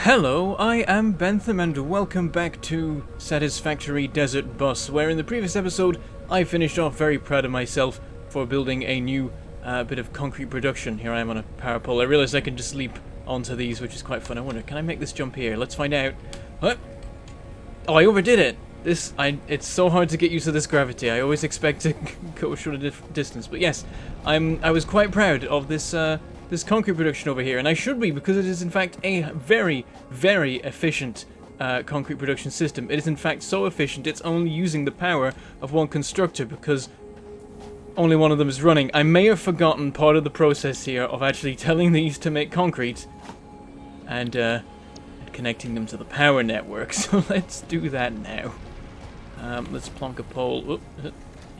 Hello, I am Bentham and welcome back to Satisfactory Desert Bus, where in the previous episode I finished off very proud of myself for building a new bit of concrete production. Here I am on a power pole. I realized I can just leap onto these, which is quite fun. I wonder, can I make this jump here? Let's find out. What? Oh, I overdid it! It's so hard to get used to this gravity. I always expect to go a shorter distance, but yes, I was quite proud of this this concrete production over here, and I should be, because it is in fact a very, very efficient concrete production system. It is in fact so efficient it's only using the power of one constructor because only one of them is running. I may have forgotten part of the process here of actually telling these to make concrete and connecting them to the power network, so let's do that now. Let's plonk a pole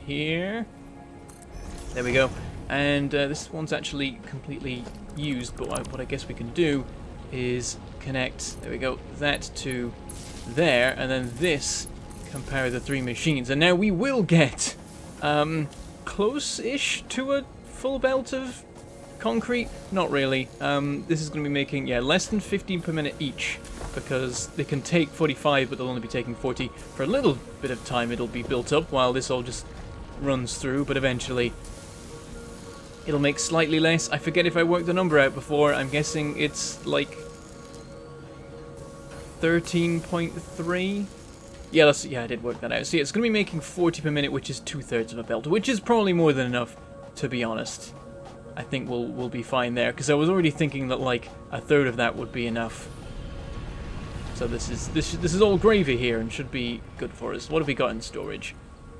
here. There we go. And this one's actually completely used, but what I guess we can do is connect, there we go, that to there, and then this can power the three machines. And now we will get close-ish to a full belt of concrete. Not really. This is going to be making, less than 15 per minute each, because they can take 45, but they'll only be taking 40 for a little bit of time. It'll be built up while this all just runs through, but eventually it'll make slightly less. I forget if I worked the number out before. I'm guessing it's like 13.3. Yeah, I did work that out. So yeah, it's going to be making 40 per minute, which is 2/3 of a belt, which is probably more than enough, to be honest. I think we'll be fine there, because I was already thinking that like a third of that would be enough. So this is all gravy here and should be good for us. What have we got in storage?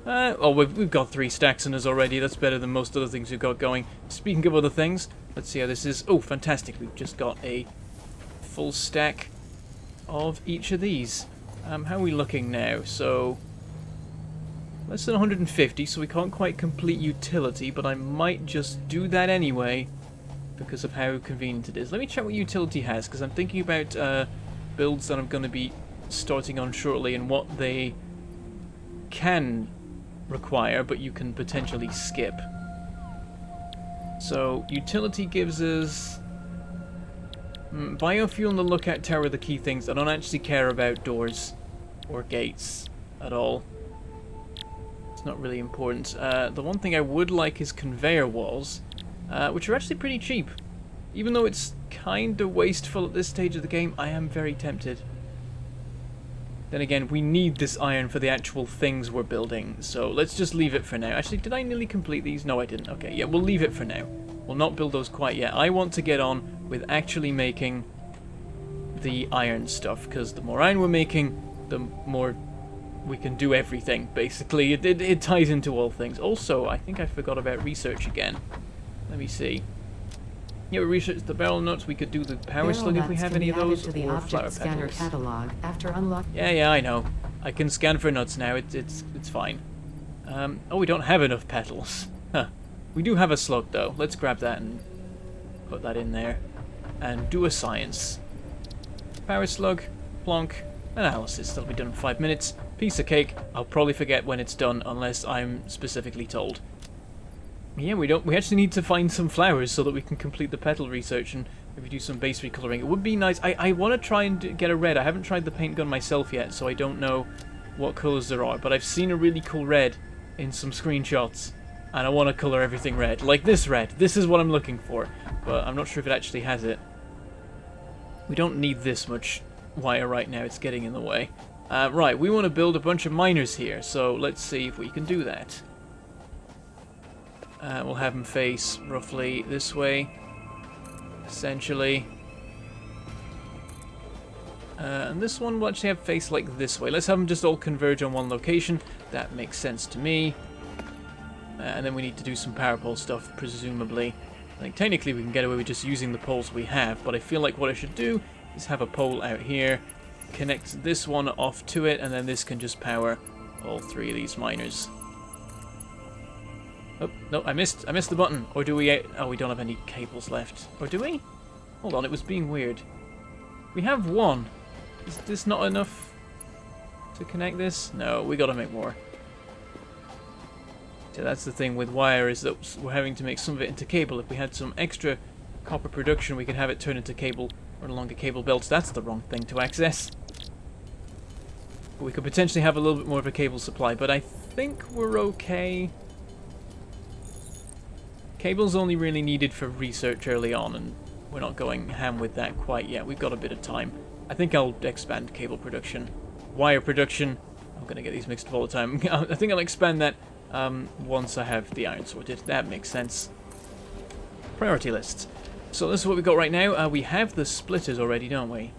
We've got 3 stacks in us already. That's better than most other things we've got going. Speaking of other things, let's see how this is. Oh, fantastic. We've just got a full stack of each of these. How are we looking now? So, less than 150, so we can't quite complete utility, but I might just do that anyway because of how convenient it is. Let me check what utility has, because I'm thinking about builds that I'm going to be starting on shortly and what they can require, but you can potentially skip. So utility gives us biofuel and the lookout tower are the key things. I don't actually care about doors or gates at all. It's not really important. The one thing I would like is conveyor walls, which are actually pretty cheap. Even though it's kind of wasteful at this stage of the game, I am very tempted. Then again, we need this iron for the actual things we're building, so let's just leave it for now. Actually, did I nearly complete these? No, I didn't. Okay, yeah, we'll leave it for now. We'll not build those quite yet. I want to get on with actually making the iron stuff, because the more iron we're making, the more we can do everything, basically. It ties into all things. Also, I think I forgot about research again. Let me see. Yeah, we researched the barrel nuts. We could do the power slug if we have any of those, to the or object flower scanner petals. catalog after unlock. Yeah, I know. I can scan for nuts now. It's fine. Oh, we don't have enough petals. Huh. We do have a slug though. Let's grab that and put that in there, and do a science. Power slug, plonk, analysis. That'll be done in 5 minutes. Piece of cake. I'll probably forget when it's done unless I'm specifically told. Yeah, we actually need to find some flowers so that we can complete the petal research and maybe do some base recoloring. It would be nice. I want to try and get a red. I haven't tried the paint gun myself yet, so I don't know what colors there are, but I've seen a really cool red in some screenshots, and I want to color everything red. Like this red. This is what I'm looking for, but I'm not sure if it actually has it. We don't need this much wire right now. It's getting in the way. Right, we want to build a bunch of miners here, so let's see if we can do that. We'll have them face roughly this way, essentially. And this one will actually have face like this way. Let's have them just all converge on one location. That makes sense to me. And then we need to do some power pole stuff, presumably. I think technically we can get away with just using the poles we have, but I feel like what I should do is have a pole out here, connect this one off to it, and then this can just power all 3 of these miners. Oh, no, I missed the button. Or do we... Oh, we don't have any cables left. Or do we? Hold on, it was being weird. We have 1. Is this not enough to connect this? No, we gotta make more. So that's the thing with wire, is that we're having to make some of it into cable. If we had some extra copper production, we could have it turn into cable Or longer cable belts. That's the wrong thing to access. But we could potentially have a little bit more of a cable supply, but I think we're okay. Cable's only really needed for research early on, and we're not going ham with that quite yet. We've got a bit of time. I think I'll expand cable production. Wire production. I'm going to get these mixed up all the time. I think I'll expand that once I have the iron sorted. That makes sense. Priority lists. So this is what we've got right now. We have the splitters already, don't we?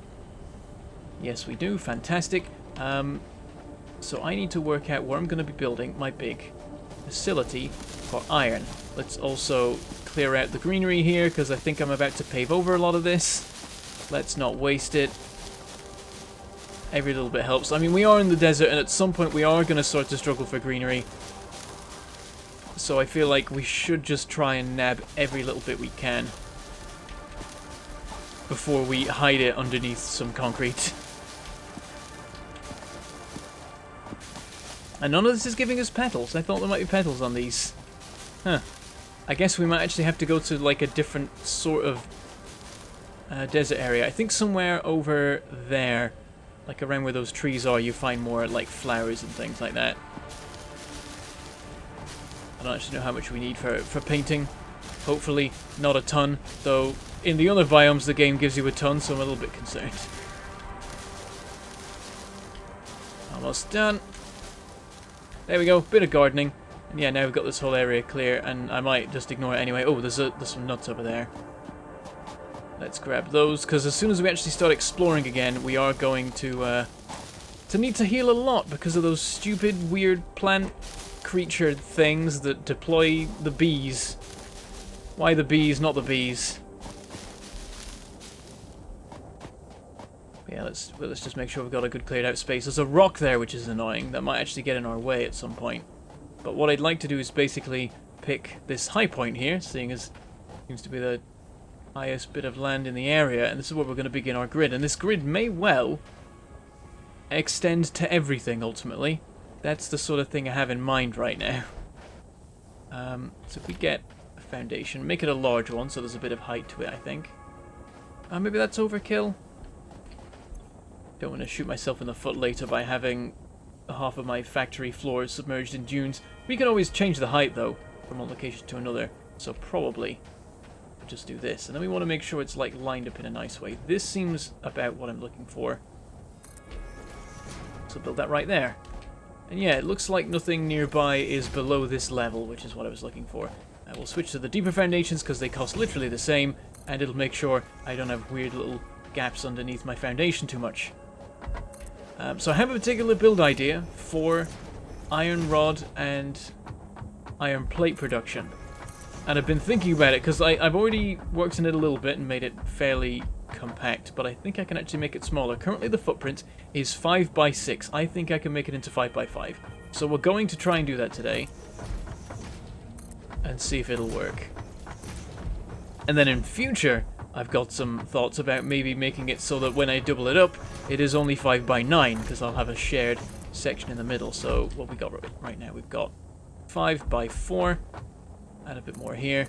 Yes, we do. Fantastic. So I need to work out where I'm going to be building my big facility for iron. Let's also clear out the greenery here, because I think I'm about to pave over a lot of this. Let's not waste it. Every little bit helps. I mean, we are in the desert, and at some point we are going to start to struggle for greenery. So I feel like we should just try and nab every little bit we can before we hide it underneath some concrete. And none of this is giving us petals. I thought there might be petals on these. Huh. I guess we might actually have to go to like a different sort of desert area. I think somewhere over there, like around where those trees are, you find more like flowers and things like that. I don't actually know how much we need for painting. Hopefully not a ton, though in the other biomes the game gives you a ton, so I'm a little bit concerned. Almost done. There we go, bit of gardening. And yeah, now we've got this whole area clear, and I might just ignore it anyway. Oh, there's some nuts over there. Let's grab those, because as soon as we actually start exploring again, we are going to need to heal a lot because of those stupid, weird plant creature things that deploy the bees. Why the bees, not the bees? Yeah, let's just make sure we've got a good cleared out space. There's a rock there, which is annoying. That might actually get in our way at some point. But what I'd like to do is basically pick this high point here, seeing as it seems to be the highest bit of land in the area, and this is where we're going to begin our grid. And this grid may well extend to everything, ultimately. That's the sort of thing I have in mind right now. So if we get a foundation, make it a large one, so there's a bit of height to it, I think. Maybe that's overkill. Don't want to shoot myself in the foot later by having half of my factory floors submerged in dunes. We can always change the height, though, from one location to another. So probably just do this. And then we want to make sure it's like lined up in a nice way. This seems about what I'm looking for. So build that right there. And yeah, it looks like nothing nearby is below this level, which is what I was looking for. We'll switch to the deeper foundations because they cost literally the same, and it'll make sure I don't have weird little gaps underneath my foundation too much. So I have a particular build idea for iron rod and iron plate production. And I've been thinking about it because I've already worked on it a little bit and made it fairly compact, but I think I can actually make it smaller. Currently the footprint is 5 by 6. I think I can make it into 5 by 5. So we're going to try and do that today and see if it'll work. And then in future, I've got some thoughts about maybe making it so that when I double it up, it is only 5 by 9, because I'll have a shared section in the middle. So what we got right now, we've got 5 by 4, add a bit more here,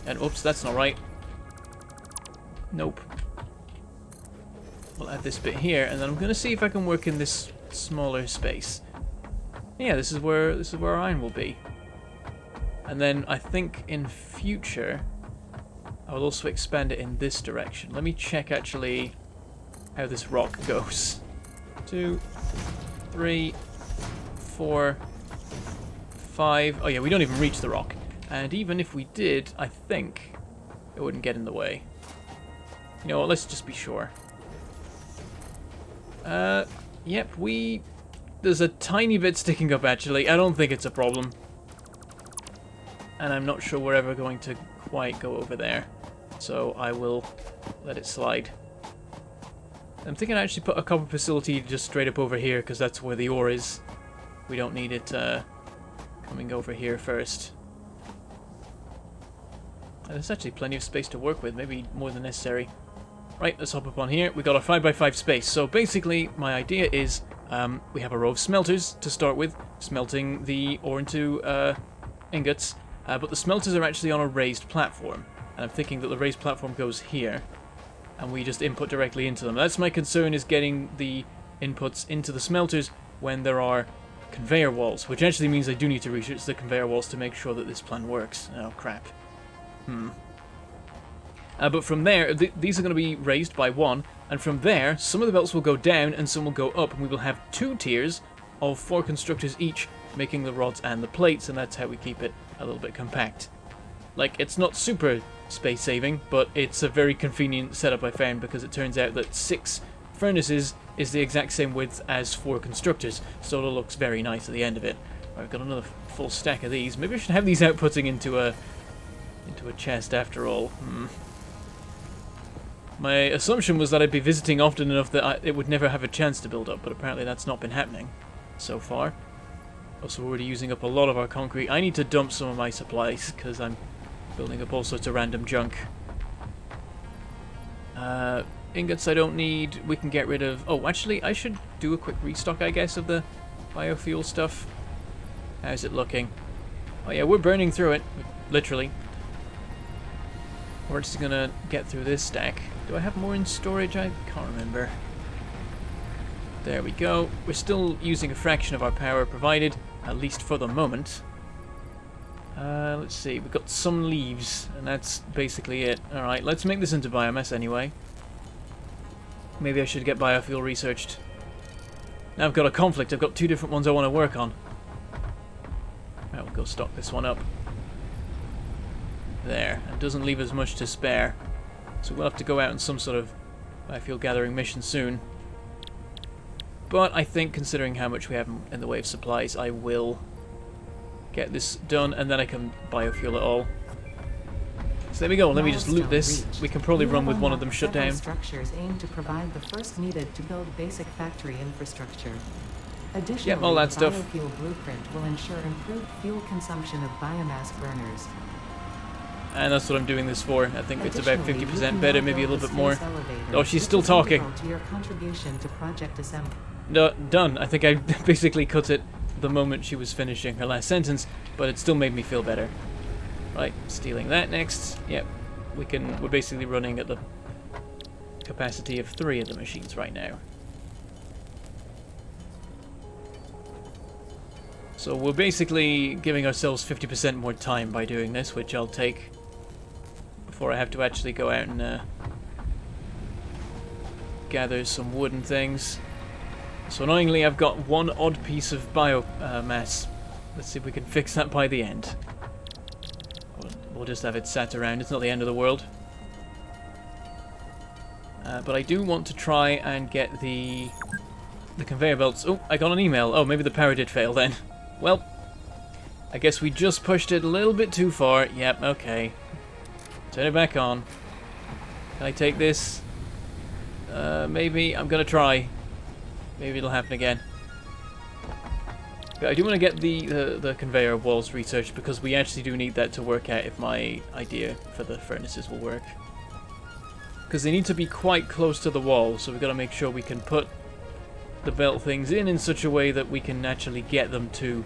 and oops, that's not right. Nope. We'll add this bit here, and then I'm going to see if I can work in this smaller space. Yeah, this is where our iron will be. And then I think in future I will also expand it in this direction. Let me check actually how this rock goes. 2, 3, 4, 5. Oh yeah, we don't even reach the rock. And even if we did, I think it wouldn't get in the way. You know what, let's just be sure. Yep, there's a tiny bit sticking up actually. I don't think it's a problem. And I'm not sure we're ever going to quite go over there. So I will let it slide. I'm thinking I actually put a copper facility just straight up over here because that's where the ore is. We don't need it coming over here first. And there's actually plenty of space to work with, maybe more than necessary. Right, let's hop up on here. We got a 5 by 5 space. So basically, my idea is we have a row of smelters to start with, smelting the ore into ingots. But the smelters are actually on a raised platform. And I'm thinking that the raised platform goes here. and we just input directly into them. That's my concern, is getting the inputs into the smelters when there are conveyor walls, which actually means I do need to research the conveyor walls to make sure that this plan works. Oh, crap. But from there, these are going to be raised by 1, and from there, some of the belts will go down and some will go up, and we will have 2 tiers of 4 constructors each, making the rods and the plates, and that's how we keep it a little bit compact. Like, it's not super space-saving, but it's a very convenient setup I found, because it turns out that 6 furnaces is the exact same width as 4 constructors, so it looks very nice at the end of it. I've got another full stack of these. Maybe I should have these outputting into a chest after all. My assumption was that I'd be visiting often enough that it would never have a chance to build up, but apparently that's not been happening so far. Also, we're already using up a lot of our concrete. I need to dump some of my supplies, because I'm building up all sorts of random junk. Ingots I don't need. We can get rid of... Oh, actually, I should do a quick restock, I guess, of the biofuel stuff. How's it looking? Oh yeah, we're burning through it, literally. We're just gonna get through this stack. Do I have more in storage? I can't remember. There we go. We're still using a fraction of our power provided, at least for the moment. Let's see, we've got some leaves, and that's basically it. Alright, let's make this into biomass anyway. Maybe I should get biofuel researched. Now I've got a conflict, I've got 2 different ones I want to work on. Right, we'll go stock this one up. There, it doesn't leave us much to spare. So we'll have to go out on some sort of biofuel gathering mission soon. But I think, considering how much we have in the way of supplies, I will get this done, and then I can biofuel it all. So there we go, let me just loot this. We can probably run with one of them shut down. Structures aim to provide the first needed to build basic factory infrastructure. Additionally, yep, all that the stuff. biofuel blueprint will ensure improved fuel consumption of biomass burners. And that's what I'm doing this for. I think it's about 50% better, maybe a little bit more. Oh, she's still talking. To your contribution to Project Assembly. No, done. I think I basically cut it the moment she was finishing her last sentence, but it still made me feel better. Right, stealing that next. Yep, we're basically running at the capacity of 3 of the machines right now. So we're basically giving ourselves 50% more time by doing this, which I'll take before I have to actually go out and gather some wood and things. So annoyingly, I've got 1 odd piece of biomass. Let's see if we can fix that by the end. We'll just have it sat around. It's not the end of the world. But I do want to try and get the conveyor belts. Oh, I got an email. Oh, maybe the power did fail then. Well, I guess we just pushed it a little bit too far. Yep, okay. Turn it back on. Can I take this? Maybe. I'm gonna try. Maybe it'll happen again. But I do want to get the conveyor walls researched, because we actually do need that to work out if my idea for the furnaces will work. Because they need to be quite close to the wall, so we've got to make sure we can put the belt things in such a way that we can actually get them to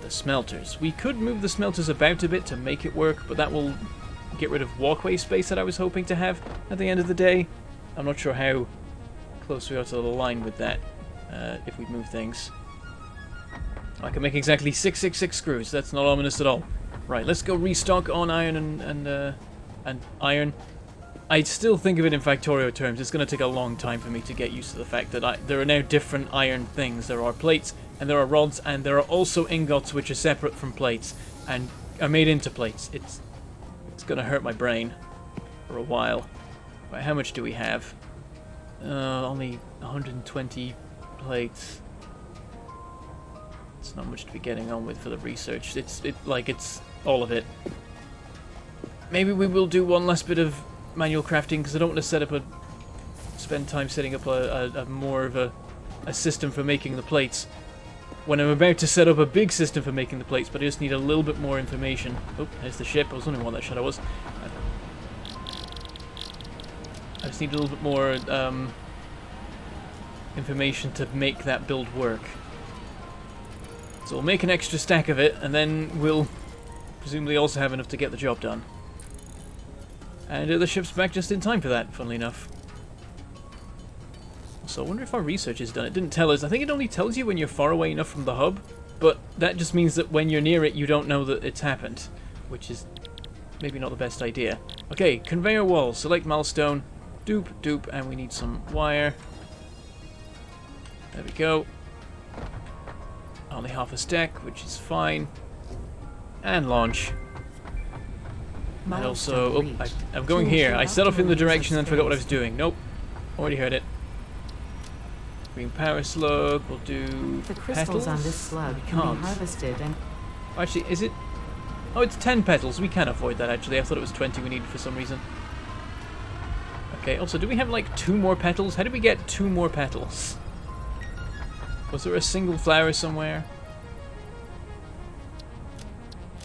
the smelters. We could move the smelters about a bit to make it work, but that will get rid of walkway space that I was hoping to have at the end of the day. I'm not sure how close we are to the line with that, if we move things. I can make exactly 666 screws. That's not ominous at all. Right, let's go restock on iron and iron. I still think of it in Factorio terms. It's going to take a long time for me to get used to the fact that there are now different iron things. There are plates, and there are rods, and there are also ingots which are separate from plates and are made into plates. It's going to hurt my brain for a while. Right, how much do we have? Only 120 plates. It's not much to be getting on with for the research. It's all of it. Maybe we will do one last bit of manual crafting, because I don't want to spend time setting up a more of a system for making the plates when I'm about to set up a big system for making the plates, but I just need a little bit more information. Oh, there's the ship. I was wondering what that shadow was. I just need a little bit more information to make that build work. So we'll make an extra stack of it, and then we'll presumably also have enough to get the job done. And the ship's back just in time for that, funnily enough. So I wonder if our research is done. It didn't tell us. I think it only tells you when you're far away enough from the hub, but that just means that when you're near it, you don't know that it's happened, which is maybe not the best idea. Okay, conveyor wall. Select milestone. Dupe, dupe, and we need some wire. There we go. Only half a stack, which is fine. And launch. And also, oh, I'm going here. I set off in the direction and forgot what I was doing. Nope. Already heard it. Green power slug. We'll do the crystals petals. on this slug can be harvested and... Actually, is it... Oh, it's 10 petals. We can avoid that, actually. I thought it was 20 we needed for some reason. Okay, also, do we have, like, 2 more petals? How did we get 2 more petals? Was there a single flower somewhere?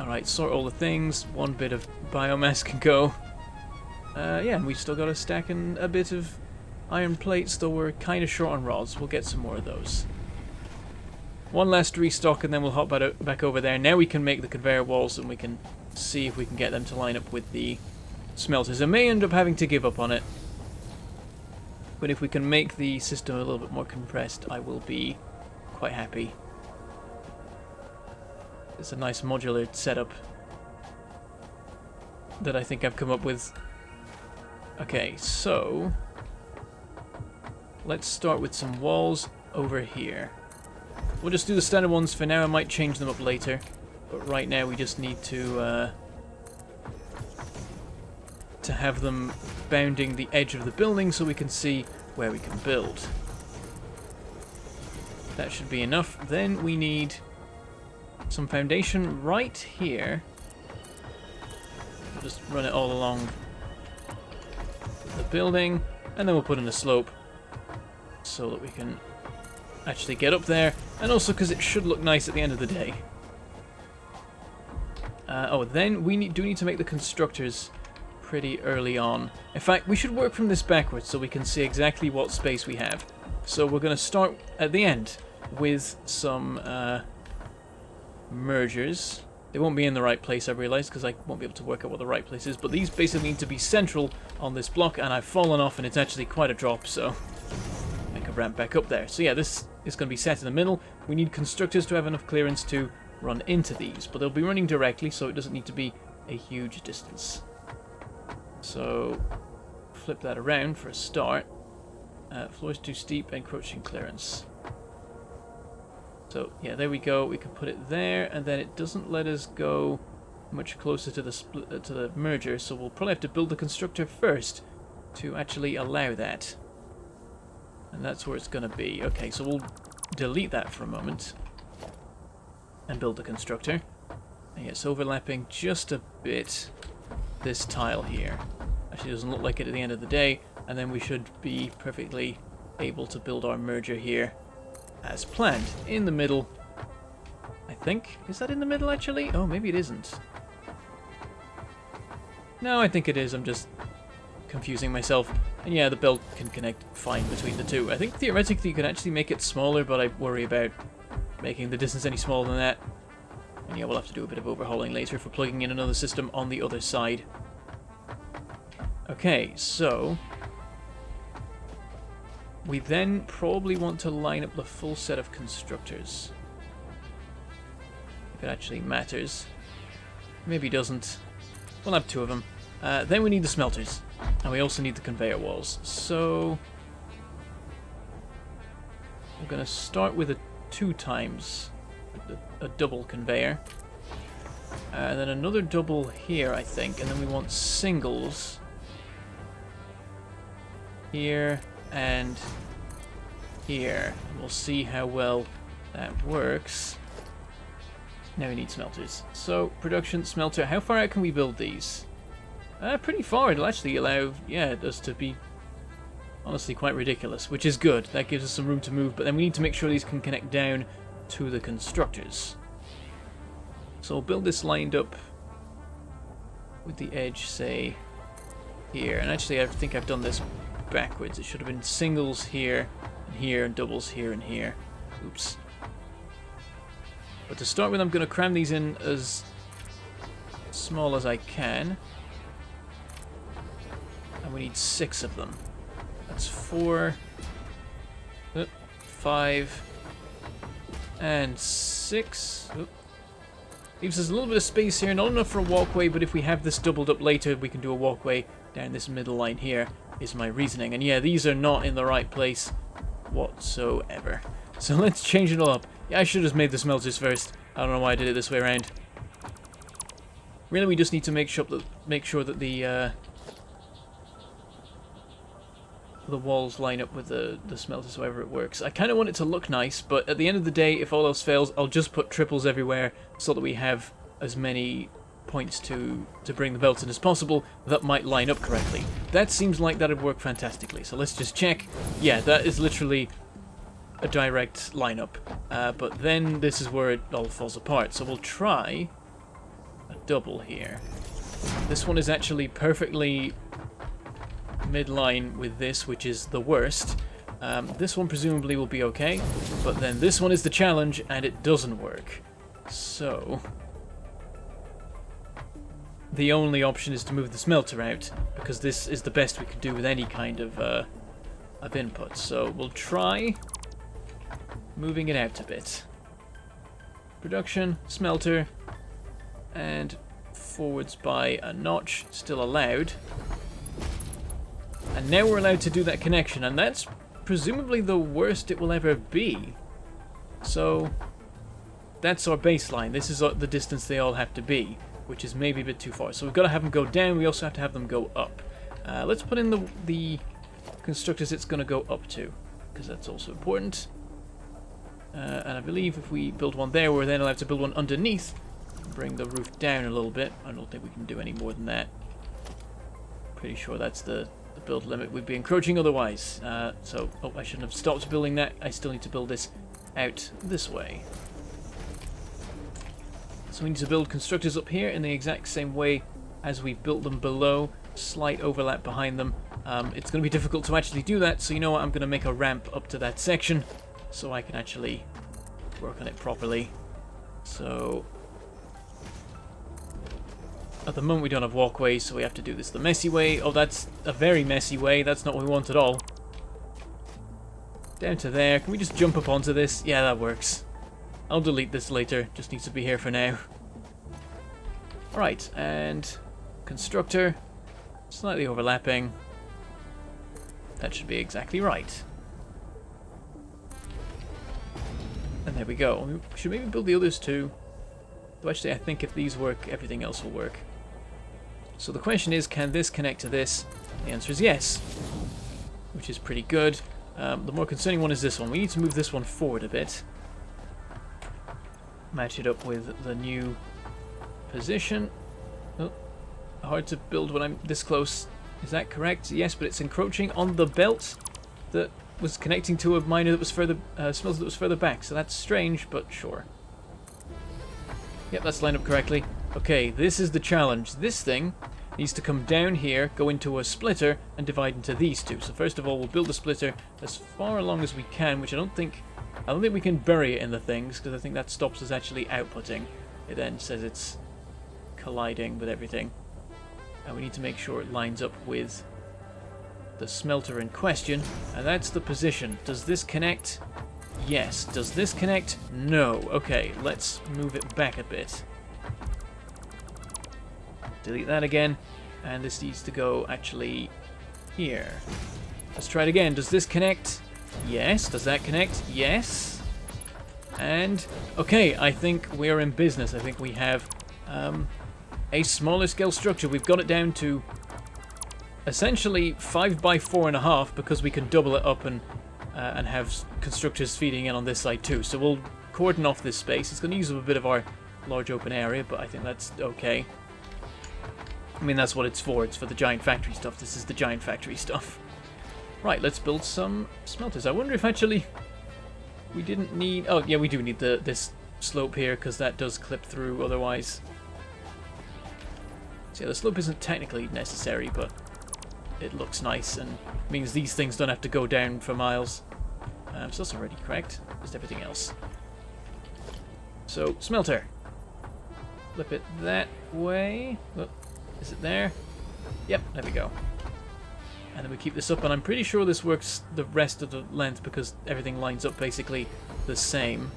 Alright, sort all the things. 1 bit of biomass can go. Yeah, and we've still got a stack and a bit of iron plates, though we're kind of short on rods. We'll get some more of those. 1 last restock, and then we'll hop back over there. Now we can make the conveyor walls, and we can see if we can get them to line up with the smelters. I may end up having to give up on it, but if we can make the system a little bit more compressed, I will be quite happy. It's a nice modular setup that I think I've come up with. Okay, so let's start with some walls over here. We'll just do the standard ones for now. I might change them up later, but right now we just need to have them bounding the edge of the building so we can see where we can build. That should be enough. Then we need some foundation right here. We'll just run it all along the building, and then we'll put in a slope so that we can actually get up there, and also because it should look nice at the end of the day. Oh, then we do need to make the constructors pretty early on. In fact, we should work from this backwards so we can see exactly what space we have. So we're going to start at the end with some mergers. They won't be in the right place, I realize, because I won't be able to work out what the right place is, but these basically need to be central on this block, and I've fallen off, and it's actually quite a drop, so I can ramp back up there. So yeah, this is going to be set in the middle. We need constructors to have enough clearance to run into these, but they'll be running directly, so it doesn't need to be a huge distance. So flip that around for a start. Floor is too steep, encroaching clearance. So yeah, there we go. We can put it there, and then it doesn't let us go much closer to the merger, so we'll probably have to build the constructor first to actually allow that. And that's where it's going to be. Okay, so we'll delete that for a moment and build the constructor. And it's overlapping just a bit this tile here. Actually doesn't look like it at the end of the day, and then we should be perfectly able to build our merger here as planned. In the middle, I think. Is that in the middle actually? Oh, maybe it isn't. No, I think it is. I'm just confusing myself. And yeah, the belt can connect fine between the two. I think theoretically you could actually make it smaller, but I worry about making the distance any smaller than that. And yeah, we'll have to do a bit of overhauling later for plugging in another system on the other side. Okay, so we then probably want to line up the full set of constructors. If it actually matters. Maybe doesn't. We'll have 2 of them. Then we need the smelters. And we also need the conveyor walls. So we're going to start with a 2 times, a double conveyor. And then another double here, I think. And then we want singles here and here. And we'll see how well that works. Now we need smelters. So, production, smelter. How far out can we build these? Pretty far. It'll actually allow, us to be honestly quite ridiculous, which is good. That gives us some room to move, but then we need to make sure these can connect down to the constructors. So we'll build this lined up with the edge, say, here. And actually, I think I've done this backwards. It should have been singles here, and doubles here and here. Oops. But to start with, I'm going to cram these in as small as I can. And we need 6 of them. That's 4, 5, and 6. Oop. Leaves us a little bit of space here, not enough for a walkway, but if we have this doubled up later, we can do a walkway down this middle line here, is my reasoning. And yeah, these are not in the right place whatsoever. So let's change it all up. Yeah, I should have made the smelters first. I don't know why I did it this way around. Really, we just need to make sure that the walls line up with the smelters, however it works. I kind of want it to look nice, but at the end of the day, if all else fails, I'll just put triples everywhere so that we have as many points to bring the belts in as possible that might line up correctly. That seems like that would work fantastically. So let's just check. Yeah, that is literally a direct lineup. But then this is where it all falls apart. So we'll try a double here. This one is actually perfectly midline with this, which is the worst. This one presumably will be okay, but then this one is the challenge and it doesn't work. So the only option is to move the smelter out, because this is the best we could do with any kind of input. So we'll try moving it out a bit. Production, smelter, and forwards by a notch, still allowed. And now we're allowed to do that connection, and that's presumably the worst it will ever be. So that's our baseline. This is the distance they all have to be, which is maybe a bit too far. So we've got to have them go down, we also have to have them go up. Let's put in the constructors it's going to go up to, because that's also important. And I believe if we build one there, we're then allowed to build one underneath, bring the roof down a little bit. I don't think we can do any more than that. Pretty sure that's the build limit. We'd be encroaching otherwise. I shouldn't have stopped building that. I still need to build this out this way. So we need to build constructors up here in the exact same way as we've built them below. Slight overlap behind them. It's going to be difficult to actually do that, so you know what? I'm going to make a ramp up to that section so I can actually work on it properly. So at the moment we don't have walkways, so we have to do this the messy way. Oh, that's a very messy way. That's not what we want at all. Down to there. Can we just jump up onto this? Yeah, that works. I'll delete this later. Just needs to be here for now. Alright, and constructor. Slightly overlapping. That should be exactly right. And there we go. We should maybe build the others too. Though actually I think if these work, everything else will work. So the question is, can this connect to this? The answer is yes, which is pretty good. The more concerning one is this one. We need to move this one forward a bit. Match it up with the new position. Oh, hard to build when I'm this close. Is that correct? Yes, but it's encroaching on the belt that was connecting to a miner that was further, smelter that was further back. So that's strange, but sure. Yep, that's lined up correctly. Okay, this is the challenge. This thing needs to come down here, go into a splitter, and divide into these two. So first of all, we'll build a splitter as far along as we can, which I don't think we can bury it in the things, because I think that stops us actually outputting. It then says it's colliding with everything. And we need to make sure it lines up with the smelter in question, and that's the position. Does this connect? Yes. Does this connect? No. Okay, let's move it back a bit. Delete that again, and this needs to go actually here. Let's try it again. Does this connect? Yes. Does that connect? Yes. And okay, I think we're in business. I think we have a smaller scale structure. We've got it down to essentially 5 by 4.5 because we can double it up and have constructors feeding in on this side too. So we'll cordon off this space. It's going to use up a bit of our large open area, but I think that's okay. I mean, that's what it's for. It's for the giant factory stuff. This is the giant factory stuff. Right, let's build some smelters. I wonder if actually we didn't need... Oh, yeah, we do need this slope here because that does clip through otherwise. So yeah, the slope isn't technically necessary, but it looks nice and means these things don't have to go down for miles. So that's already correct. Just everything else. So, smelter. Flip it that way. Oh, is it there? Yep, there we go. And then we keep this up, and I'm pretty sure this works the rest of the length because everything lines up basically the same.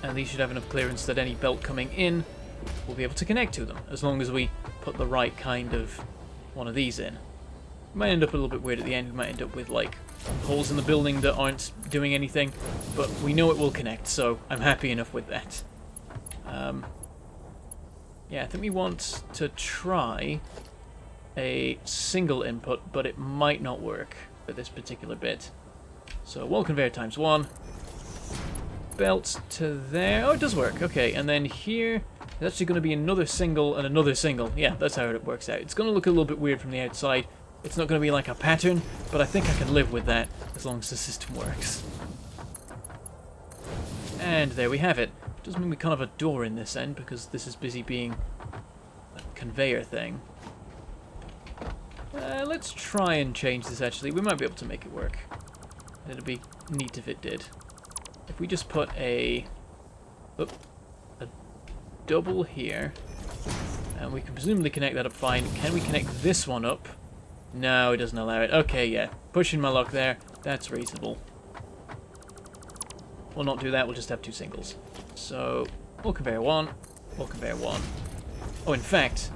And these should have enough clearance that any belt coming in will be able to connect to them, as long as we put the right kind of one of these in. We might end up a little bit weird at the end. We might end up with like holes in the building that aren't doing anything, but we know it will connect, so I'm happy enough with that. Yeah, I think we want to try a single input, but it might not work for this particular bit. So wall conveyor times 1. Belt to there. Oh, it does work. Okay, and then here, there's actually going to be another single and another single. Yeah, that's how it works out. It's going to look a little bit weird from the outside. It's not going to be like a pattern, but I think I can live with that as long as the system works. And there we have it. Does mean we can't have a door in this end because this is busy being a conveyor thing. Let's try and change this actually. We might be able to make it work. It'd be neat if it did. If we just put a double here, and we can presumably connect that up fine. Can we connect this one up? No, it doesn't allow it. Okay, yeah. Pushing my luck there. That's reasonable. We'll not do that, we'll just have 2 singles. So, wall conveyor 1, wall conveyor 1. Oh, in fact,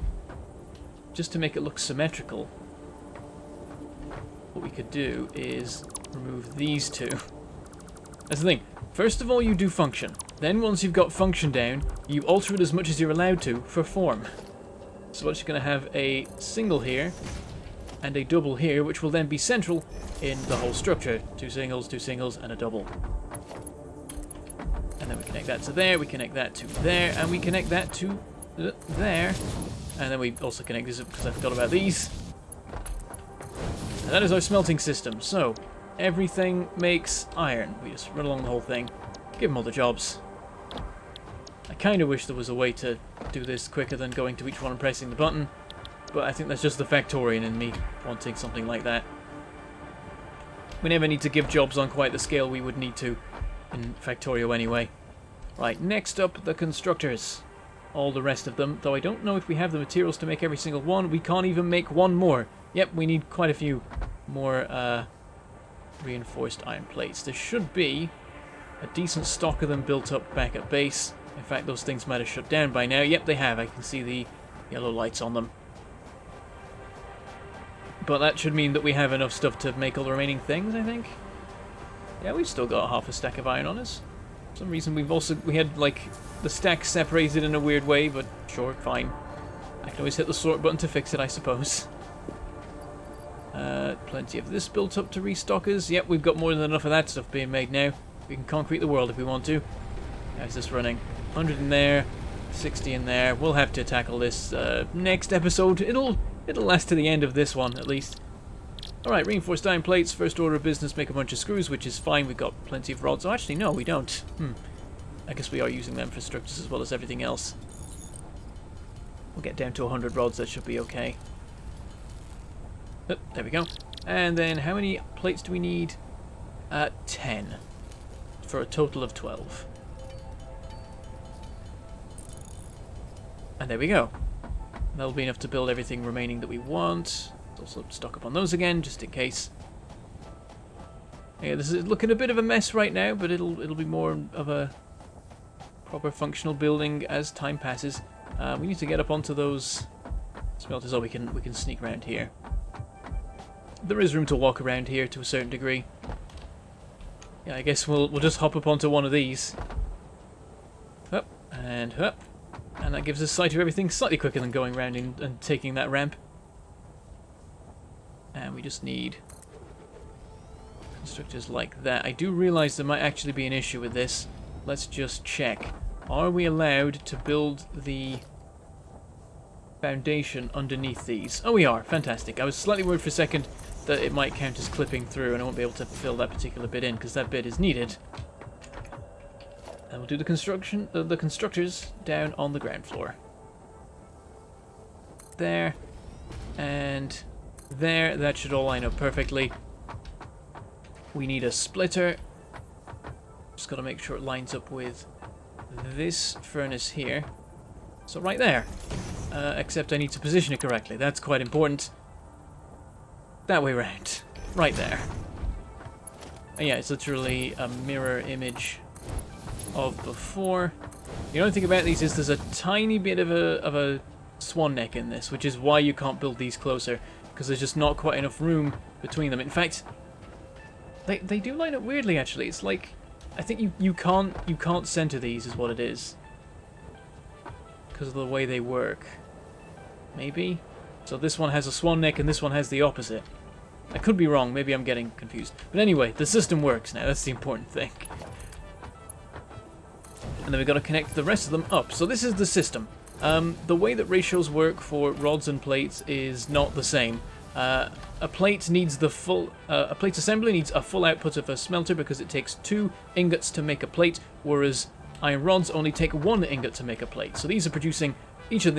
just to make it look symmetrical, what we could do is remove these 2. That's the thing. First of all, you do function. Then once you've got function down, you alter it as much as you're allowed to for form. So we're just going to have a single here, and a double here, which will then be central in the whole structure. 2 singles, and a double. And then we connect that to there, we connect that to there, and we connect that to there. And then we also connect this up because I forgot about these. And that is our smelting system. So, everything makes iron. We just run along the whole thing, give them all the jobs. I kind of wish there was a way to do this quicker than going to each one and pressing the button, but I think that's just the Factorian in me wanting something like that. We never need to give jobs on quite the scale we would need to in Factorio anyway. Right, next up, the constructors. All the rest of them, though I don't know if we have the materials to make every single one. We can't even make one more. Yep, we need quite a few more reinforced iron plates. There should be a decent stock of them built up back at base. In fact, those things might have shut down by now. Yep, they have. I can see the yellow lights on them. But that should mean that we have enough stuff to make all the remaining things, I think. Yeah, we've still got half a stack of iron on us. For some reason we had like the stack separated in a weird way, but sure, fine. I can always hit the sort button to fix it, I suppose. Plenty of this built up to restock us. Yep, we've got more than enough of that stuff being made now. We can concrete the world if we want to. How's this running? 100 in there, 60 in there. We'll have to tackle this next episode. It'll last to the end of this one, at least. Alright, reinforced iron plates. First order of business, make a bunch of screws, which is fine. We've got plenty of rods. Oh, actually, no, we don't. I guess we are using them for structures as well as everything else. We'll get down to 100 rods. That should be okay. Oh, there we go. And then how many plates do we need? 10. For a total of 12. And there we go. That'll be enough to build everything remaining that we want. Also stock up on those again, just in case. Yeah, this is looking a bit of a mess right now, but it'll be more of a proper functional building as time passes. We need to get up onto those smelters. Oh, we can sneak around here. There is room to walk around here to a certain degree. Yeah, I guess we'll just hop up onto one of these. Up and up. And that gives us sight of everything slightly quicker than going around and taking that ramp. And we just need constructors like that. I do realise there might actually be an issue with this. Let's just check. Are we allowed to build the foundation underneath these? Oh, we are. Fantastic. I was slightly worried for a second that it might count as clipping through and I won't be able to fill that particular bit in because that bit is needed. And we'll do the constructors down on the ground floor. There. And there. That should all line up perfectly. We need a splitter. Just got to make sure it lines up with this furnace here. So right there. except I need to position it correctly. That's quite important. That way round. Right there. And yeah, it's literally a mirror image of before. The only thing about these is there's a tiny bit of a swan neck in this, which is why you can't build these closer, because there's just not quite enough room between them. In fact, they do line up weirdly, actually. It's like, I think you can't center these, is what it is, because of the way they work. Maybe? So this one has a swan neck and this one has the opposite. I could be wrong, maybe I'm getting confused. But anyway, the system works now, that's the important thing. And then we've got to connect the rest of them up. So this is the system. The way that ratios work for rods and plates is not the same. A plate needs the full... a plate assembly needs a full output of a smelter because it takes 2 ingots to make a plate, whereas iron rods only take 1 ingot to make a plate. So these are producing... Each of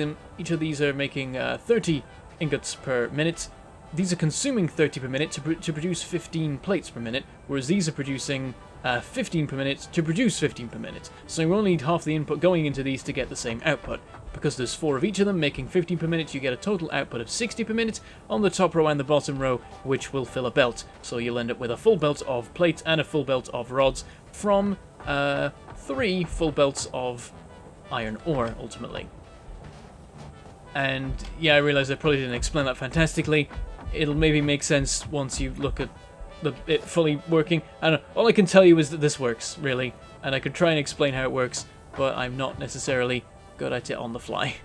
these are making 30 ingots per minute. These are consuming 30 per minute to produce 15 plates per minute, whereas these are producing 15 per minute to produce 15 per minute. So you only need half the input going into these to get the same output. Because there's 4 of each of them making 15 per minute, you get a total output of 60 per minute on the top row and the bottom row, which will fill a belt. So you'll end up with a full belt of plates and a full belt of rods from 3 full belts of iron ore, ultimately. And yeah, I realise I probably didn't explain that fantastically. It'll maybe make sense once you look at it fully working. I don't know, all I can tell you is that this works, really. And I could try and explain how it works, but I'm not necessarily good at it on the fly.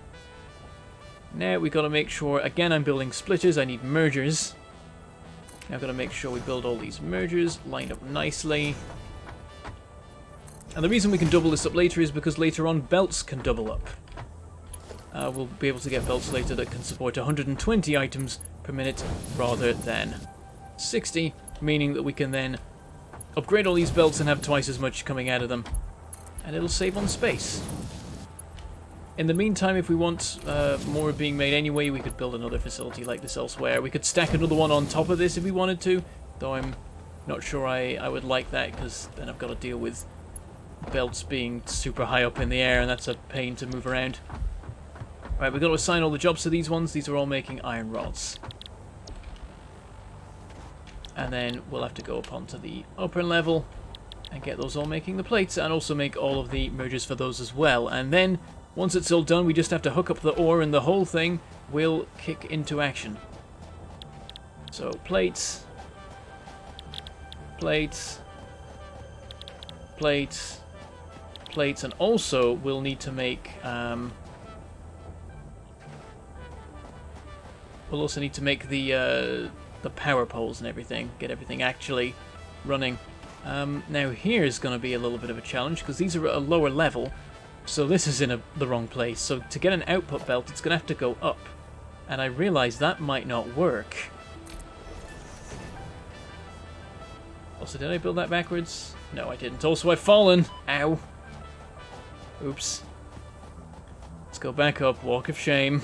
Now we've got to make sure, again I'm building splitters, I need mergers. Now I've got to make sure we build all these mergers, lined up nicely. And the reason we can double this up later is because later on belts can double up. We'll be able to get belts later that can support 120 items per minute rather than 60, meaning that we can then upgrade all these belts and have twice as much coming out of them. And it'll save on space. In the meantime, if we want more being made anyway, we could build another facility like this elsewhere. We could stack another one on top of this if we wanted to, though I'm not sure I would like that, because then I've got to deal with belts being super high up in the air, and that's a pain to move around. Right, we've got to assign all the jobs to these ones. These are all making iron rods. And then we'll have to go up onto the upper level and get those all making the plates, and also make all of the mergers for those as well. And then, once it's all done, we just have to hook up the ore and the whole thing will kick into action. So, plates, plates, plates, plates, and also we'll need to make... we'll also need to make the power poles and everything, get everything actually running. Now here's going to be a little bit of a challenge, because these are at a lower level, so this is in the wrong place. So to get an output belt, it's going to have to go up, and I realise that might not work. Also, did I build that backwards? No, I didn't. Also, I've fallen! Ow! Oops. Let's go back up, walk of shame.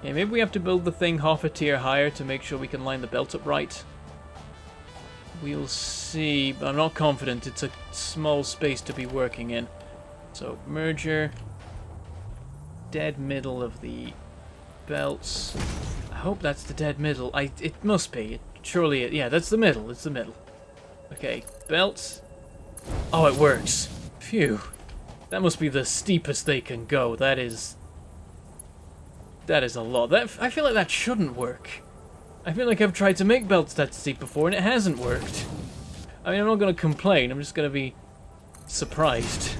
Yeah, maybe we have to build the thing half a tier higher to make sure we can line the belt up right. We'll see, but I'm not confident. It's a small space to be working in. So, merger. Dead middle of the belts. I hope that's the dead middle. It must be. Surely, yeah, that's the middle. It's the middle. Okay, belts. Oh, it works. Phew. That must be the steepest they can go. That is a lot. I feel like that shouldn't work. I feel like I've tried to make belts that steep before and it hasn't worked. I mean, I'm not going to complain. I'm just going to be surprised.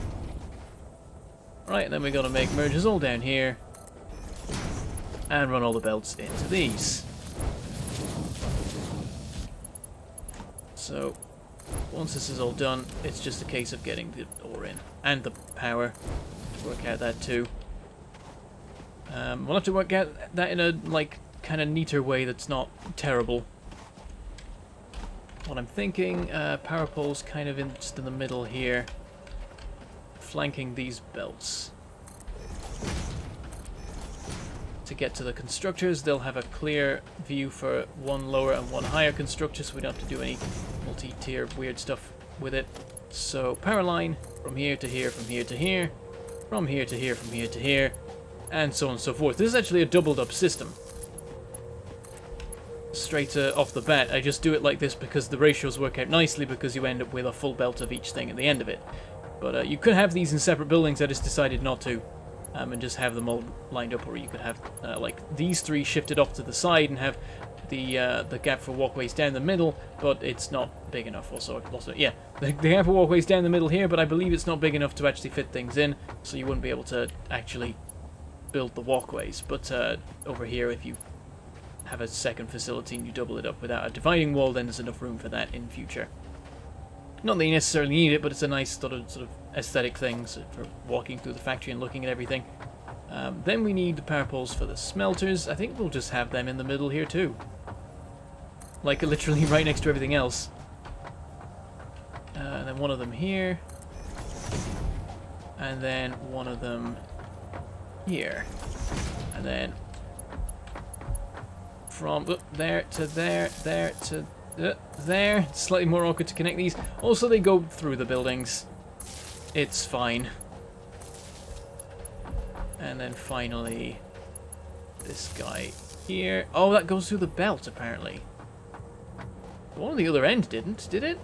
Right, then we've got to make mergers all down here. And run all the belts into these. So, once this is all done, it's just a case of getting the ore in. And the power. Work out that too. We'll have to work out that in a, like, kind of neater way that's not terrible. What I'm thinking, power poles kind of just in the middle here, flanking these belts. To get to the constructors, they'll have a clear view for one lower and one higher constructor, so we don't have to do any multi-tier weird stuff with it. So, power line from here to here, from here to here. from here to here, from here to here, and so on and so forth. This is actually a doubled up system. Straight off the bat, I just do it like this because the ratios work out nicely, because you end up with a full belt of each thing at the end of it. But you could have these in separate buildings. I just decided not to, and just have them all lined up, or you could have like these three shifted off to the side and have the gap for walkways down the middle, but it's not big enough. Also, yeah, the gap for walkways down the middle here, but I believe it's not big enough to actually fit things in, so you wouldn't be able to actually build the walkways. But over here, if you have a second facility and you double it up without a dividing wall, then there's enough room for that in future. Not that you necessarily need it, but it's a nice sort of aesthetic thing for walking through the factory and looking at everything. Then we need the power poles for the smelters. I think we'll just have them in the middle here too. Like literally right next to everything else. And then one of them here. And then one of them here. And then from there to there, there to there. It's slightly more awkward to connect these. Also, they go through the buildings. It's fine. And then finally, this guy here. Oh, that goes through the belt, apparently. The one on the other end didn't, did it?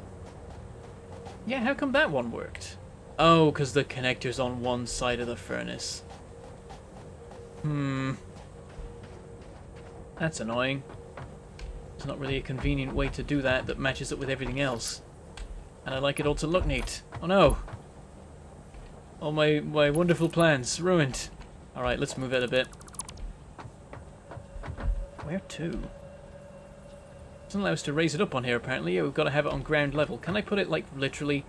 Yeah, how come that one worked? Oh, because the connector's on one side of the furnace. That's annoying. It's not really a convenient way to do that matches up with everything else. And I like it all to look neat. Oh no! All my wonderful plans ruined. Alright, let's move it a bit. Where to? Doesn't allow us to raise it up on here, apparently. Yeah, we've got to have it on ground level. Can I put it, like, literally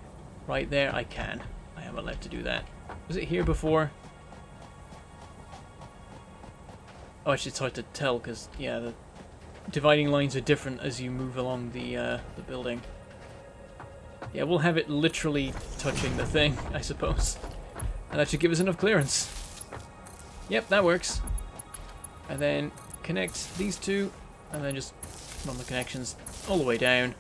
right there? I can. I am allowed to do that. Was it here before? Oh, actually, it's hard to tell, because, yeah, the dividing lines are different as you move along the building. Yeah, we'll have it literally touching the thing, I suppose. And that should give us enough clearance. Yep, that works. And then connect these two, and then just run the connections all the way down.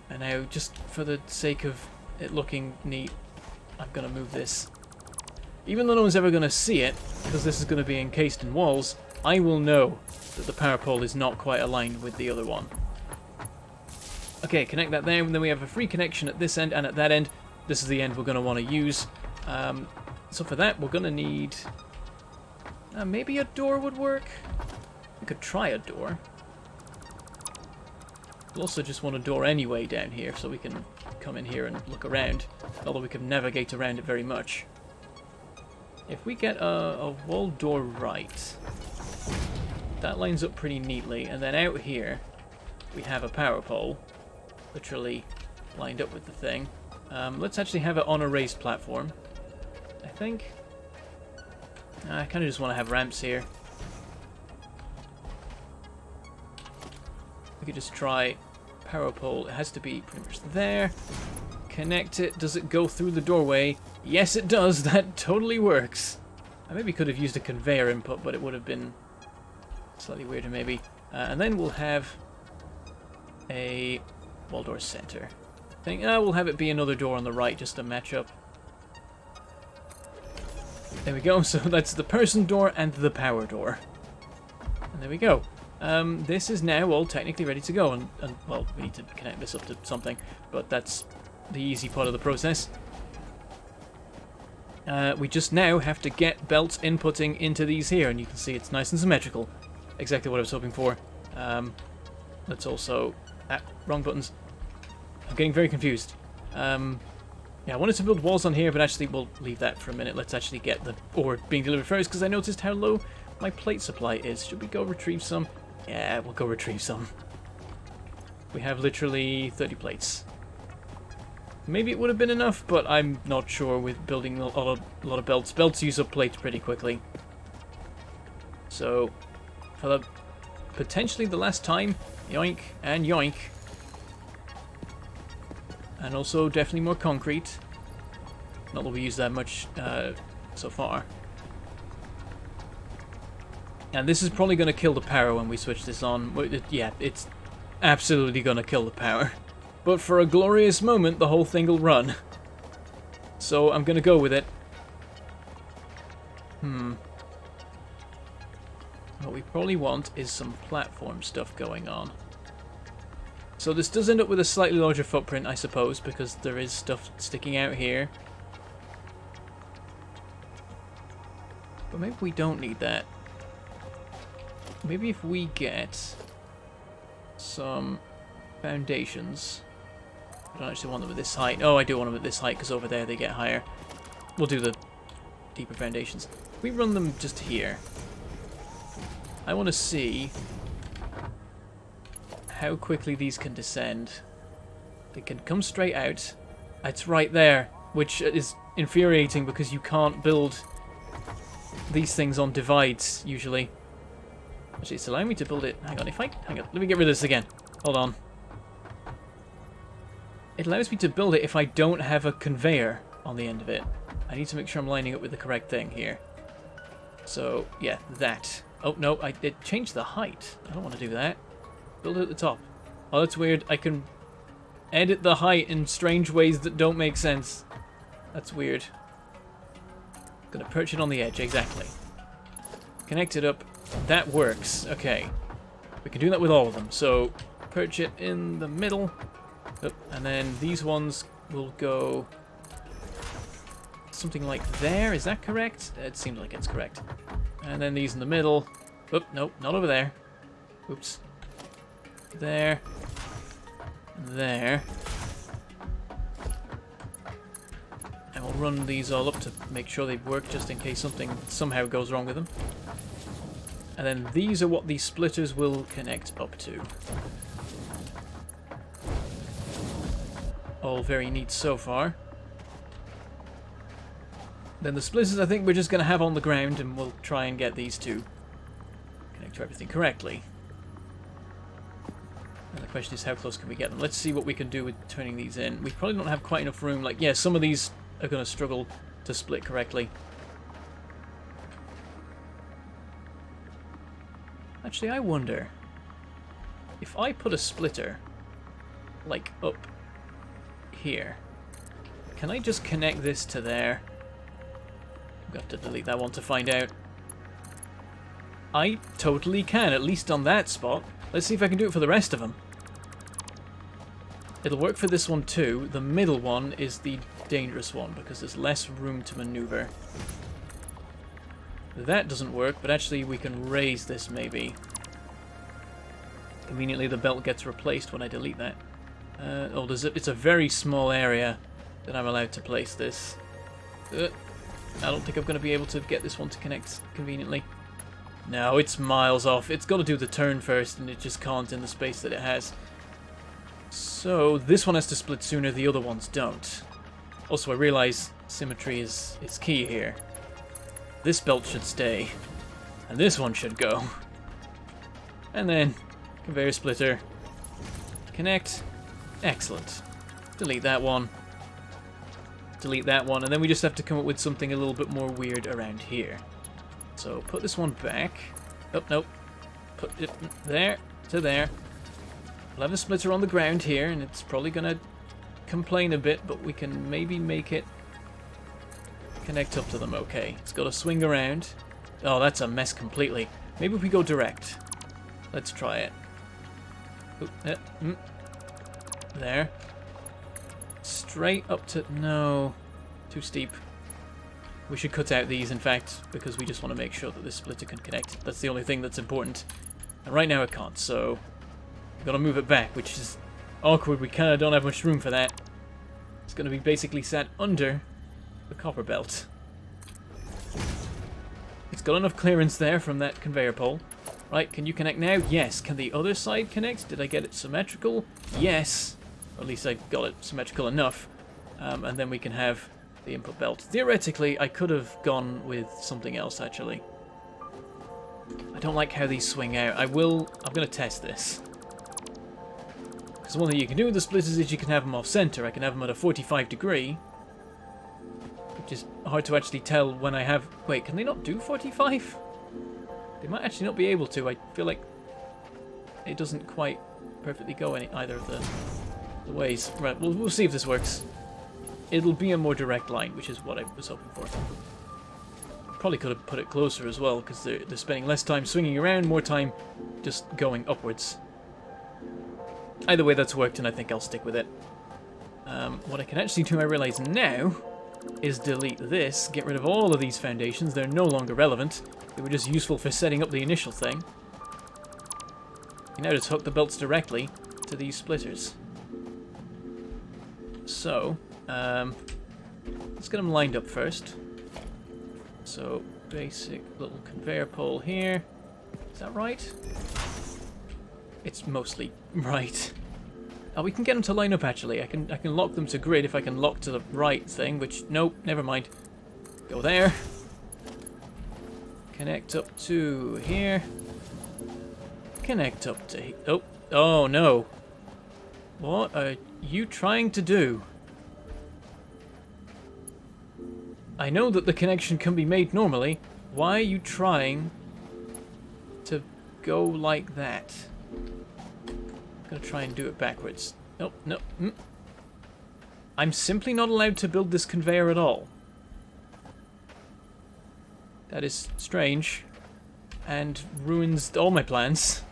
And now, just for the sake of it looking neat, I'm going to move this. Even though no one's ever going to see it, because this is going to be encased in walls, I will know that the power pole is not quite aligned with the other one. Okay, connect that there, and then we have a free connection at this end and at that end. This is the end we're going to want to use. So for that, we're going to need... maybe a door would work? We could try a door. We'll also just want a door anyway down here, so we can come in here and look around. Although we can navigate around it very much. If we get a wall door right, that lines up pretty neatly. And then out here, we have a power pole, literally lined up with the thing. Let's actually have it on a raised platform, I think. I kind of just want to have ramps here. We could just try power pole. It has to be pretty much there. Connect it. Does it go through the doorway? Yes, it does. That totally works. I maybe could have used a conveyor input, but it would have been slightly weirder maybe. And then we'll have a wall door center thing. We'll have it be another door on the right just to match up. There we go. So that's the person door and the power door. And there we go. This is now all technically ready to go. And well, we need to connect this up to something, but that's the easy part of the process. We just now have to get belts inputting into these here, and you can see it's nice and symmetrical. Exactly what I was hoping for. Let's also... wrong buttons. I'm getting very confused. Yeah, I wanted to build walls on here, but actually we'll leave that for a minute. Let's actually get the ore being delivered first, because I noticed how low my plate supply is. Should we go retrieve some? Yeah, we'll go retrieve some. We have literally 30 plates. Maybe it would have been enough, but I'm not sure with building a lot of belts. Belts use up plates pretty quickly. So, for potentially the last time, yoink and yoink. And also definitely more concrete. Not that we use that much so far. And this is probably going to kill the power when we switch this on. Yeah, it's absolutely going to kill the power. But for a glorious moment, the whole thing will run. So I'm going to go with it. What we probably want is some platform stuff going on. So this does end up with a slightly larger footprint, I suppose, because there is stuff sticking out here. But maybe we don't need that. Maybe if we get some foundations. I don't actually want them at this height. Oh, I do want them at this height because over there they get higher. We'll do the deeper foundations. We run them just here. I want to see how quickly these can descend. They can come straight out. It's right there, which is infuriating because you can't build these things on divides usually. Actually, it's allowing me to build it. Hang on, let me get rid of this again. Hold on. It allows me to build it if I don't have a conveyor on the end of it. I need to make sure I'm lining up with the correct thing here. So, yeah, that. Oh, no, it changed the height. I don't want to do that. Build it at the top. Oh, that's weird. I can edit the height in strange ways that don't make sense. That's weird. Gonna perch it on the edge, exactly. Connect it up. That works. Okay. We can do that with all of them. So, perch it in the middle. Oh, and then these ones will go something like there. Is that correct? It seems like it's correct. And then these in the middle. Oop, nope, not over there. Oops. There. There. And we'll run these all up to make sure they work just in case something somehow goes wrong with them. And then these are what these splitters will connect up to. All very neat so far. Then the splitters I think we're just going to have on the ground, and we'll try and get these to connect to everything correctly. And the question is, how close can we get them? Let's see what we can do with turning these in. We probably don't have quite enough room. Like, yeah, some of these are going to struggle to split correctly. Actually, I wonder if I put a splitter, like, up here, can I just connect this to there? I'm going to have to delete that one to find out. I totally can, at least on that spot. Let's see if I can do it for the rest of them. It'll work for this one too. The middle one is the dangerous one because there's less room to maneuver. That doesn't work, but actually we can raise this maybe. Conveniently the belt gets replaced when I delete that. It's a very small area that I'm allowed to place this. I don't think I'm going to be able to get this one to connect conveniently. No, it's miles off. It's got to do the turn first, and it just can't in the space that it has. So this one has to split sooner, the other ones don't. Also, I realize symmetry is key here. This belt should stay, and this one should go. And then, conveyor splitter. Connect. Excellent. Delete that one. Delete that one, and then we just have to come up with something a little bit more weird around here. So, put this one back. Oh, nope. Put it there to there. We'll have a splitter on the ground here, and it's probably going to complain a bit, but we can maybe make it connect up to them okay. It's got to swing around. Oh, that's a mess completely. Maybe if we go direct. Let's try it. There. Straight up to... No. Too steep. We should cut out these, in fact, because we just want to make sure that this splitter can connect. That's the only thing that's important. And right now it can't, so... we've got to move it back, which is awkward. We kind of don't have much room for that. It's going to be basically sat under the copper belt. It's got enough clearance there from that conveyor pole. Right, can you connect now? Yes. Can the other side connect? Did I get it symmetrical? Yes. Or at least I got it symmetrical enough. And then we can have the input belt. Theoretically, I could have gone with something else, actually. I don't like how these swing out. I'm going to test this. Because one thing you can do with the splitters is you can have them off-center. I can have them at a 45 degree. Which is hard to actually tell when I have... Wait, can they not do 45? They might actually not be able to. I feel like it doesn't quite perfectly go any either of the ways. Right, we'll see if this works. it'll be a more direct line, which is what I was hoping for. Probably could have put it closer as well, because they're spending less time swinging around, more time just going upwards. Either way, that's worked, and I think I'll stick with it. What I can actually do, I realize now, is delete this, get rid of all of these foundations. They're no longer relevant. They were just useful for setting up the initial thing. You now just hook the belts directly to these splitters. So, let's get them lined up first. So, basic little conveyor pole here. Is that right? It's mostly right. Oh, we can get them to line up, actually. I can lock them to grid if I can lock to the right thing, which, nope, never mind. Go there. Connect up to here. Connect up to... Oh, no. What are you trying to do? I know that the connection can be made normally. Why are you trying to go like that? I'm gonna try and do it backwards. Nope, no. I'm simply not allowed to build this conveyor at all. That is strange. And ruins all my plans.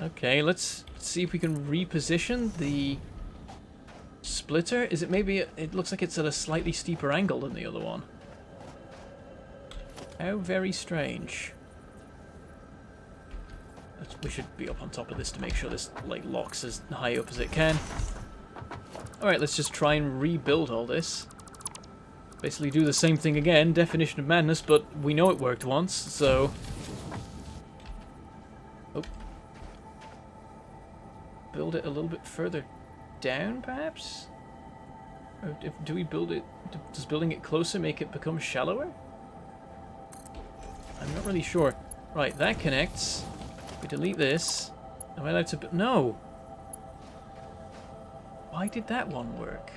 Okay, let's see if we can reposition the splitter. Is it maybe... It looks like it's at a slightly steeper angle than the other one. How very strange. We should be up on top of this to make sure this like locks as high up as it can. Alright, let's just try and rebuild all this. Basically do the same thing again, definition of madness, but we know it worked once, so... Oh. Build it a little bit further down, perhaps? Or do we build it... Does building it closer make it become shallower? I'm not really sure. Right, that connects. We delete this. Am I allowed to... No! Why did that one work?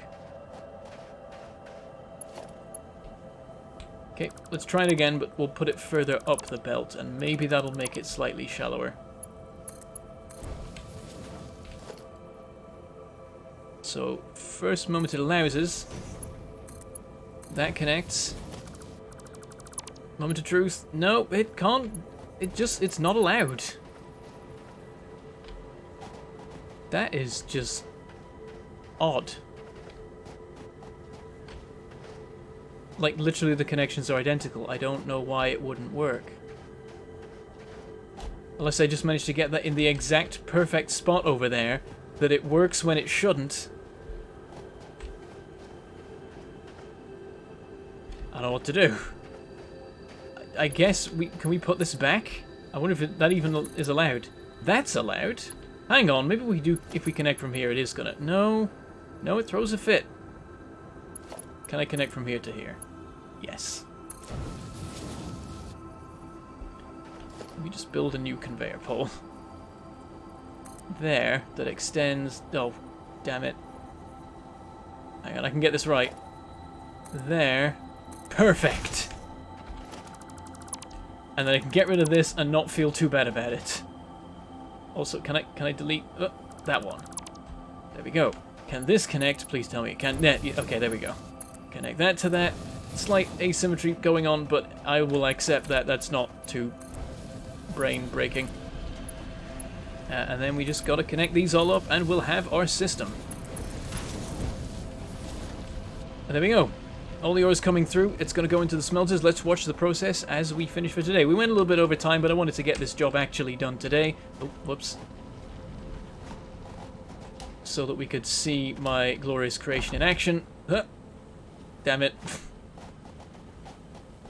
Okay, let's try it again, but we'll put it further up the belt, and maybe that'll make it slightly shallower. So, first moment it allows us. That connects. Moment of truth. No, it can't. It's not allowed. That is just odd. Like, literally the connections are identical. I don't know why it wouldn't work. Unless I just managed to get that in the exact perfect spot over there, that it works when it shouldn't. I don't know what to do. I guess can we put this back? I wonder if that even is allowed. That's allowed. Hang on, maybe we do. If we connect from here, it is gonna. No, it throws a fit. Can I connect from here to here? Yes. Let me just build a new conveyor pole. There, that extends. Oh, damn it. Hang on, I can get this right. There. Perfect. And then I can get rid of this and not feel too bad about it. Also, can I delete that one? There we go. Can this connect? Please tell me it can. Yeah, okay, there we go. Connect that to that. Slight asymmetry going on, but I will accept that. That's not too brain-breaking. And then we just got to connect these all up, and we'll have our system. And there we go. All the ore is coming through. It's going to go into the smelters. Let's watch the process as we finish for today. We went a little bit over time, but I wanted to get this job actually done today. Oh, whoops. So that we could see my glorious creation in action. Huh. Damn it. I'm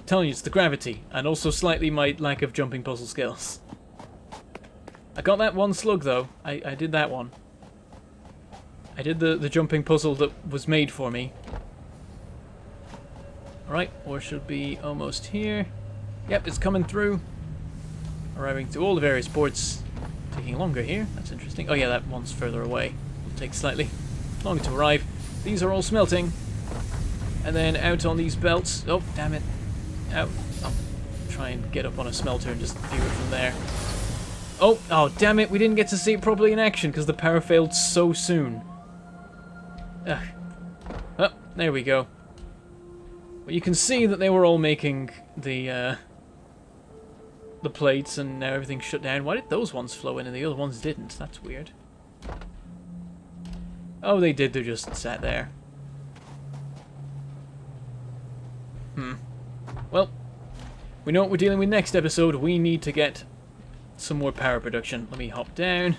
telling you, it's the gravity, and also slightly my lack of jumping puzzle skills. I got that one slug, though. I did that one. I did the jumping puzzle that was made for me. Alright, ore should be almost here. Yep, it's coming through. Arriving to all the various ports. Taking longer here. That's interesting. Oh yeah, that one's further away. It'll take slightly longer to arrive. These are all smelting. And then out on these belts. Oh, damn it. Out. I'll try and get up on a smelter and just view it from there. Oh, damn it. We didn't get to see it properly in action because the power failed so soon. Ugh. Oh, There we go. But you can see that they were all making the plates, and now everything's shut down. Why did those ones flow in and the other ones didn't? That's weird. Oh, they did. They just sat there. Well, we know what we're dealing with next episode. We need to get some more power production. Let me hop down.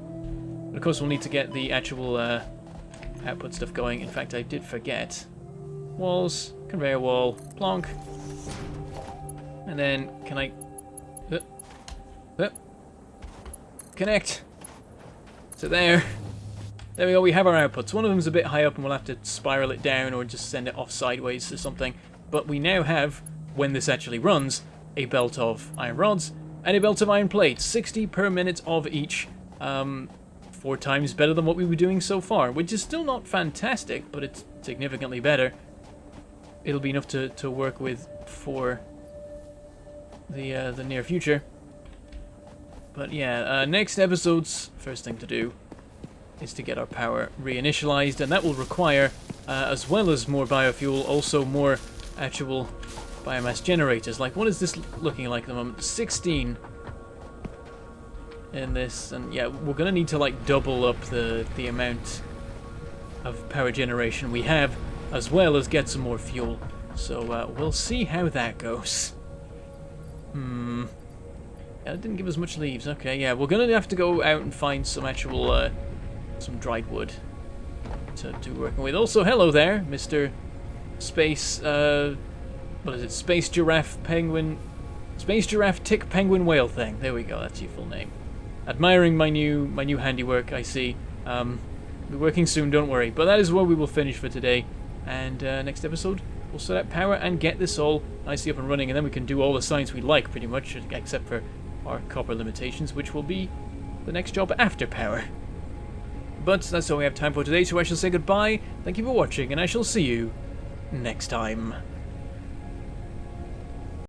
And of course, we'll need to get the actual output stuff going. In fact, I did forget. Walls, conveyor wall, plonk. And then, can I... connect. So there. There we go, we have our outputs. One of them's a bit high up and we'll have to spiral it down or just send it off sideways or something. But we now have, when this actually runs, a belt of iron rods and a belt of iron plates. 60 per minute of each. 4 times better than what we were doing so far, which is still not fantastic, but it's significantly better. It'll be enough to work with for the near future. But yeah, next episode's first thing to do is to get our power reinitialized, and that will require, as well as more biofuel, also more actual biomass generators. Like, what is this looking like at the moment? 16 in this, and yeah, we're gonna need to like double up the amount of power generation we have, as well as get some more fuel. So we'll see how that goes. Yeah, it didn't give us much leaves. Okay, yeah, we're gonna have to go out and find some actual some dried wood to working with. Also, hello there, Mr. Space what is it? Space Giraffe Penguin, Space Giraffe Tick Penguin Whale thing. There we go. That's your full name. Admiring my new handiwork, I see. Be working soon, don't worry. But that is where we will finish for today. And next episode, we'll set up power and get this all nicely up and running, and then we can do all the science we like, pretty much, except for our copper limitations, which will be the next job after power. But that's all we have time for today, so I shall say goodbye. Thank you for watching, and I shall see you next time.